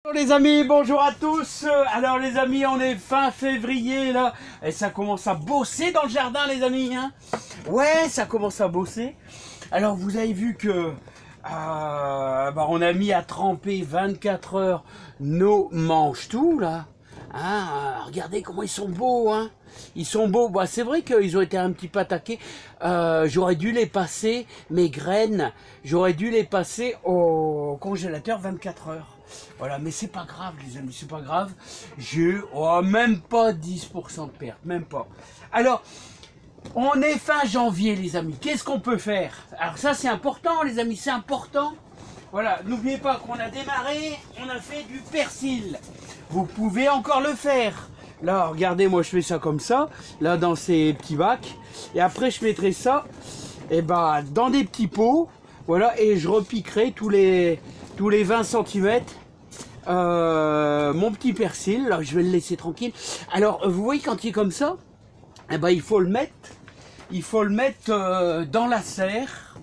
Bonjour les amis, bonjour à tous. Alors les amis, on est fin février là, et ça commence à bosser dans le jardin les amis, hein. Ouais, ça commence à bosser. Alors vous avez vu que on a mis à tremper 24 heures nos mange-tout là. Hein, regardez comment ils sont beaux, hein. Ils sont beaux. Bah, c'est vrai qu'ils ont été un petit peu attaqués. J'aurais dû les passer, mes graines, j'aurais dû les passer au congélateur 24 heures. Voilà, mais c'est pas grave les amis, c'est pas grave. J'ai même pas 10% de perte, même pas. Alors, on est fin janvier les amis, qu'est-ce qu'on peut faire? Alors ça c'est important les amis, c'est important. Voilà, n'oubliez pas qu'on a démarré, on a fait du persil. Vous pouvez encore le faire. Là, regardez, moi je fais ça comme ça, là dans ces petits bacs. Et après je mettrai ça dans des petits pots. Voilà, et je repiquerai tous les 20 cm mon petit persil. Là, je vais le laisser tranquille. Alors, vous voyez quand il est comme ça, il faut le mettre dans la serre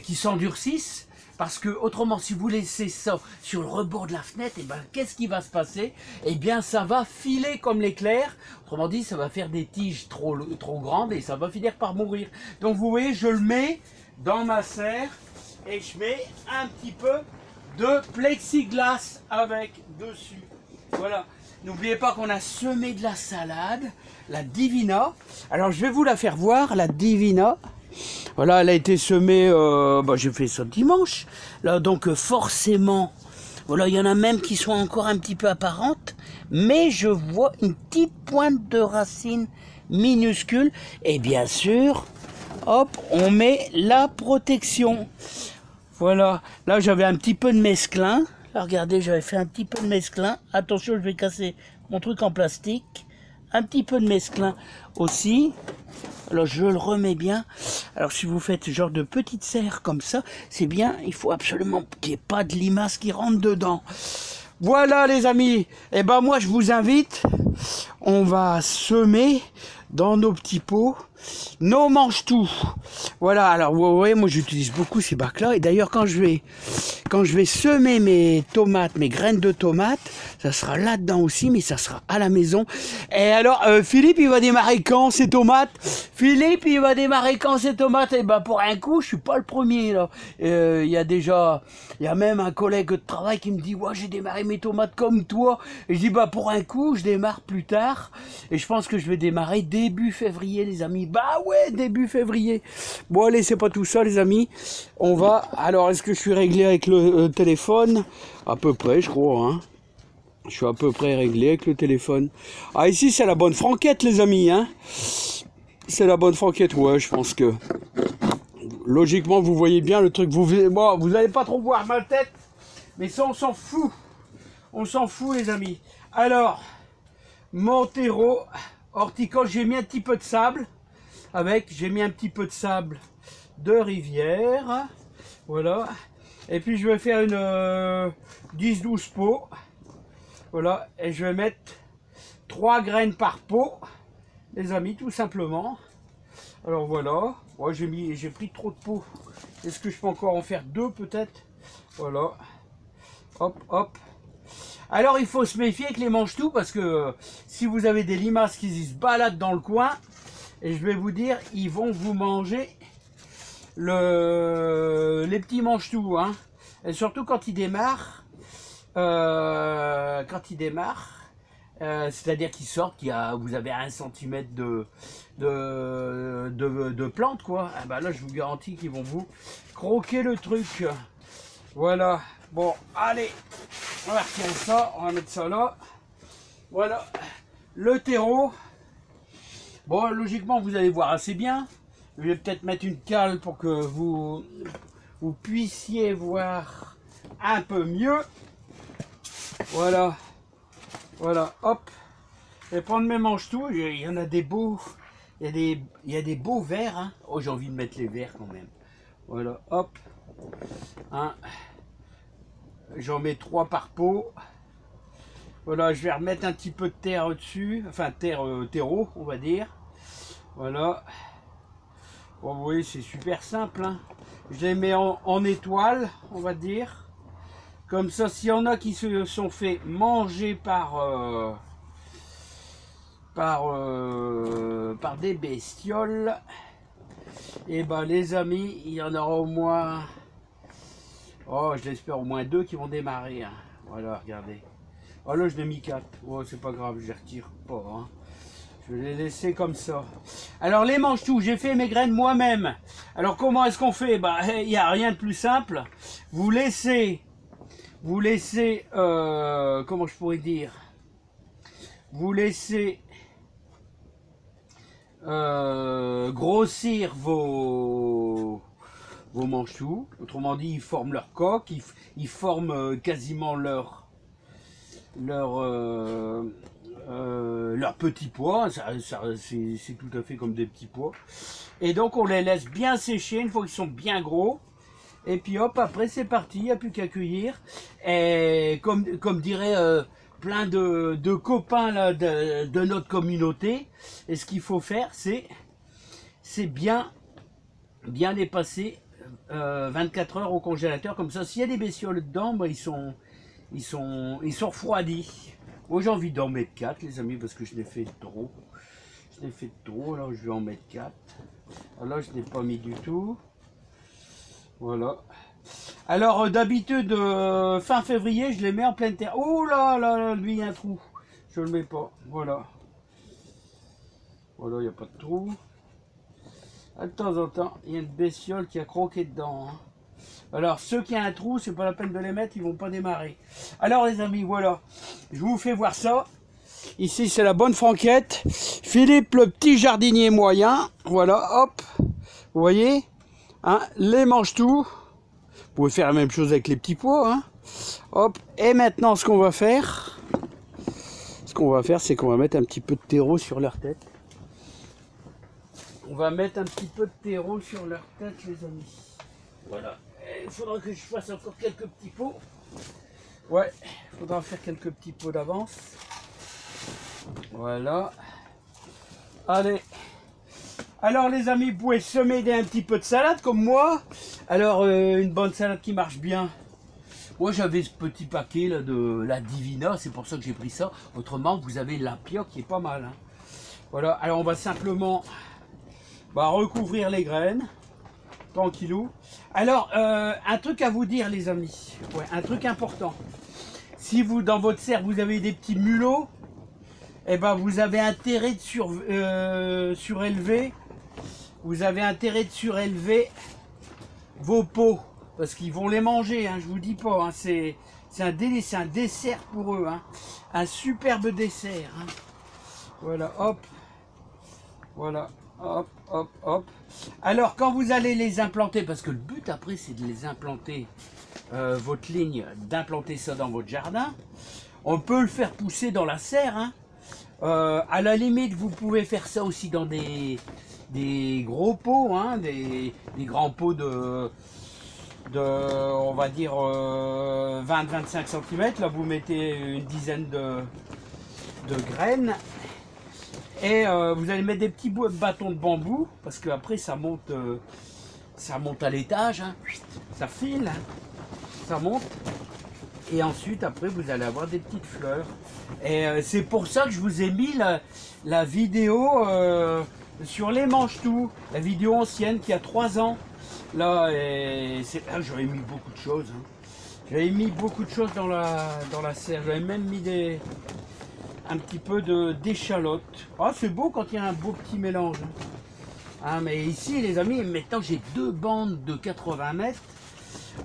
qui s'endurcisse. Parce que autrement, si vous laissez ça sur le rebord de la fenêtre, qu'est-ce qui va se passer? Eh bien, ça va filer comme l'éclair. Autrement dit, ça va faire des tiges trop grandes et ça va finir par mourir. Donc, vous voyez, je le mets dans ma serre et je mets un petit peu de plexiglas avec dessus. Voilà. N'oubliez pas qu'on a semé de la salade, la Divina. Alors, je vais vous la faire voir, la Divina. Voilà, elle a été semée, j'ai fait ça dimanche. Là, donc forcément, voilà, il y en a même qui sont encore un petit peu apparentes. Mais je vois une petite pointe de racine minuscule. Et bien sûr, hop, on met la protection. Voilà, là j'avais un petit peu de mesclun. Là, regardez, j'avais fait un petit peu de mesclun. Attention, je vais casser mon truc en plastique. Un petit peu de mesclun aussi. Alors je le remets bien. Alors si vous faites ce genre de petite serre comme ça, c'est bien. Il faut absolument qu'il n'y ait pas de limaces qui rentrent dedans. Voilà les amis. Et moi je vous invite. On va semer dans nos petits pots nos mange-tout. Voilà, alors vous voyez, moi j'utilise beaucoup ces bacs là. Et d'ailleurs quand je vais semer mes tomates, mes graines de tomates, ça sera là-dedans aussi, mais ça sera à la maison. Et alors Philippe il va démarrer quand ces tomates? Philippe il va démarrer quand ces tomates? Et pour un coup je suis pas le premier là. Il y a même un collègue de travail qui me dit ouais, j'ai démarré mes tomates comme toi. Et je dis pour un coup je démarre plus tard. Et je pense que je vais démarrer début février les amis. Bah ouais, début février. Bon allez, c'est pas tout ça les amis. On va... Alors, est-ce que je suis réglé avec le téléphone? À peu près, je crois. Hein. Je suis à peu près réglé avec le téléphone. Ah, ici, c'est la bonne franquette les amis. Hein. C'est la bonne franquette, ouais, je pense que... Logiquement, vous voyez bien le truc. Vous n'allez pas trop voir ma tête. Mais ça, on s'en fout. On s'en fout les amis. Alors, mon terreau horticole, j'ai mis un petit peu de sable. J'ai mis un petit peu de sable de rivière. Voilà. Et puis je vais faire une 10-12 pots. Voilà. Et je vais mettre 3 graines par pot. Les amis, tout simplement. Alors voilà. Ouais, j'ai pris trop de pots. Est-ce que je peux encore en faire 2 peut-être? Voilà. Hop, hop. Alors il faut se méfier avec les mange-tout parce que si vous avez des limaces qui se baladent dans le coin, et je vais vous dire, ils vont vous manger les petits mange-tout, hein. Et surtout quand ils démarrent, c'est-à-dire qu'ils sortent, vous avez 1 cm de plante, quoi. Là, je vous garantis qu'ils vont vous croquer le truc. Voilà. Bon, allez, on va retirer ça, on va mettre ça là. Voilà, le terreau. Bon, logiquement, vous allez voir assez bien. Je vais peut-être mettre une cale pour que vous puissiez voir un peu mieux. Voilà. Voilà, hop. Et prendre mes mange-tout. Il y en a des beaux. Il y a des beaux verts. Hein. Oh, j'ai envie de mettre les verts quand même. Voilà, hop. Hein. J'en mets 3 par pot. Voilà, je vais remettre un petit peu de terre au-dessus, enfin terreau, on va dire. Voilà. Bon, vous voyez, c'est super simple. Hein. Je les mets en étoile, on va dire. Comme ça, s'il y en a qui se sont fait manger par des bestioles, et ben les amis, il y en aura au moins, oh je l'espère au moins 2 qui vont démarrer. Hein. Voilà, regardez. Oh là je l'ai mis 4. Oh c'est pas grave, je les retire pas. Hein. Je vais les laisser comme ça. Alors les mange-tout, j'ai fait mes graines moi-même. Alors comment est-ce qu'on fait? Bah il n'y a rien de plus simple. Vous laissez, comment je pourrais dire? Vous laissez grossir vos mange-tout. Autrement dit, ils forment leur coque, ils forment quasiment leur petits pois. C'est tout à fait comme des petits pois. Et donc on les laisse bien sécher une fois qu'ils sont bien gros. Et puis hop, après c'est parti, il n'y a plus qu'à cueillir. Et comme dirait plein de copains là, de notre communauté, et ce qu'il faut faire, c'est bien les passer 24 heures au congélateur. Comme ça, s'il y a des bestioles dedans, bah, ils sont refroidis. Moi j'ai envie d'en mettre 4 les amis, parce que je l'ai fait trop. Alors je vais en mettre 4. Alors là je n'ai pas mis du tout. Voilà. Alors d'habitude fin février je les mets en pleine terre. Oh là là, lui il y a un trou. Je le mets pas. Voilà. Voilà, il n'y a pas de trou. De temps en temps, il y a une bestiole qui a croqué dedans. Hein. Alors ceux qui ont un trou, c'est pas la peine de les mettre, ils vont pas démarrer. Alors les amis, voilà. Je vous fais voir ça. Ici c'est la bonne franquette. Philippe le petit jardinier moyen. Voilà, hop. Vous voyez hein, les mange-tout. Vous pouvez faire la même chose avec les petits pois. Hein. Hop. Et maintenant, ce qu'on va faire, c'est qu'on va mettre un petit peu de terreau sur leur tête. On va mettre un petit peu de terreau sur leur tête, les amis. Voilà. Il faudra que je fasse encore quelques petits pots. Ouais, il faudra faire quelques petits pots d'avance. Voilà. Allez. Alors les amis, vous pouvez semer un petit peu de salade comme moi. Alors une bonne salade qui marche bien. Moi j'avais ce petit paquet là de la Divina, c'est pour ça que j'ai pris ça. Autrement vous avez la Pioche qui est pas mal. Hein. Voilà, alors on va simplement recouvrir les graines. Tranquillou. Alors un truc à vous dire les amis. Ouais, un truc important. Si vous dans votre serre vous avez des petits mulots, eh ben vous avez intérêt de surélever. Vous avez intérêt de surélever vos pots parce qu'ils vont les manger, hein, je vous dis pas. Hein, c'est un dessert pour eux, hein, un superbe dessert. Hein. Voilà, hop, voilà, hop, hop, hop. Alors quand vous allez les implanter, parce que le but après c'est de les implanter, votre ligne, d'implanter ça dans votre jardin. On peut le faire pousser dans la serre. Hein. À la limite, vous pouvez faire ça aussi dans des gros pots, hein, des grands pots de on va dire 20-25 cm. Là, vous mettez une dizaine de graines. Et vous allez mettre des petits bâtons de bambou, parce que après ça monte à l'étage, hein, ça file, hein, ça monte. Et ensuite, après, vous allez avoir des petites fleurs. Et c'est pour ça que je vous ai mis la vidéo sur les mange-tout. La vidéo ancienne qui a 3 ans. Là, j'avais mis beaucoup de choses. Hein. J'avais mis beaucoup de choses dans la serre. J'avais même mis un petit peu d'échalote. Ah, c'est beau quand il y a un beau petit mélange. Hein, mais ici, les amis, maintenant j'ai 2 bandes de 80 mètres.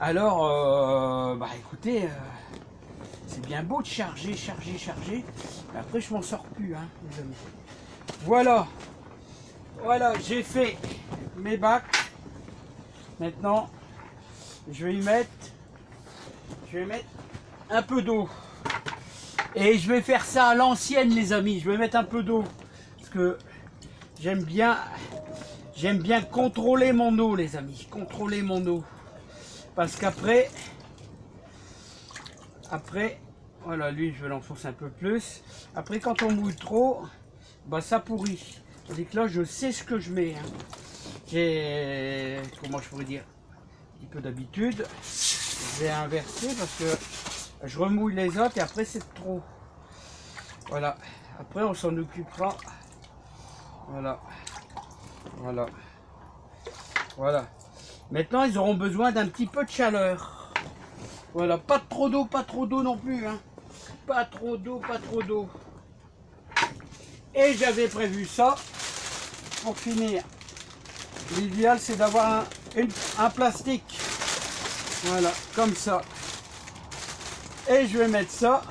Alors, écoutez, c'est bien beau de charger. Après, je m'en sors plus, hein, les amis. Voilà, j'ai fait mes bacs. Maintenant, je vais y mettre un peu d'eau. Et je vais faire ça à l'ancienne, les amis. Je vais mettre un peu d'eau parce que j'aime bien contrôler mon eau, les amis. Contrôler mon eau. Parce qu'après, voilà, lui, je vais l'enfoncer un peu plus. Après, quand on mouille trop, ça pourrit. Tandis que là, je sais ce que je mets. Hein. J'ai, comment je pourrais dire, un petit peu d'habitude. J'ai inversé parce que je remouille les autres et après c'est trop. Voilà. Après on s'en occupera. Voilà. Voilà. Voilà. Maintenant ils auront besoin d'un petit peu de chaleur. Voilà. Pas trop d'eau non plus. Hein. Pas trop d'eau, pas trop d'eau. Et j'avais prévu ça pour finir. L'idéal c'est d'avoir un plastique. Voilà, comme ça. Et je vais mettre ça,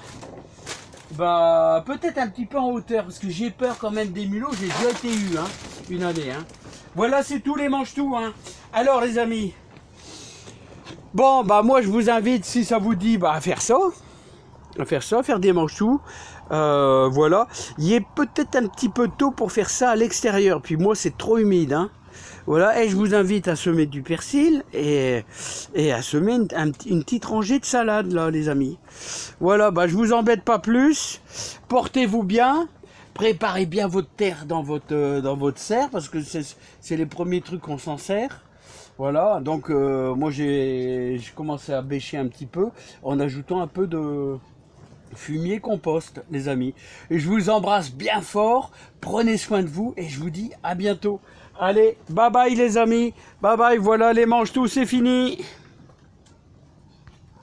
bah peut-être un petit peu en hauteur, parce que j'ai peur quand même des mulots. J'ai déjà été eu, hein, une année. Hein. Voilà, c'est tout les mange-tout. Hein. Alors les amis, bon bah moi je vous invite, si ça vous dit, bah à faire ça. Faire des mange-tout. Voilà. Il est peut-être un petit peu tôt pour faire ça à l'extérieur. Puis moi c'est trop humide. Hein. Voilà, et je vous invite à semer du persil et à semer une petite rangée de salade là les amis. Voilà, bah je vous embête pas plus. Portez-vous bien. Préparez bien votre terre dans votre serre parce que c'est les premiers trucs qu'on s'en sert. Voilà, donc moi j'ai commencé à bêcher un petit peu en ajoutant un peu de fumier compost les amis. Et je vous embrasse bien fort, prenez soin de vous et je vous dis à bientôt. Allez, bye bye les amis, bye bye, voilà les mange-tout, c'est fini.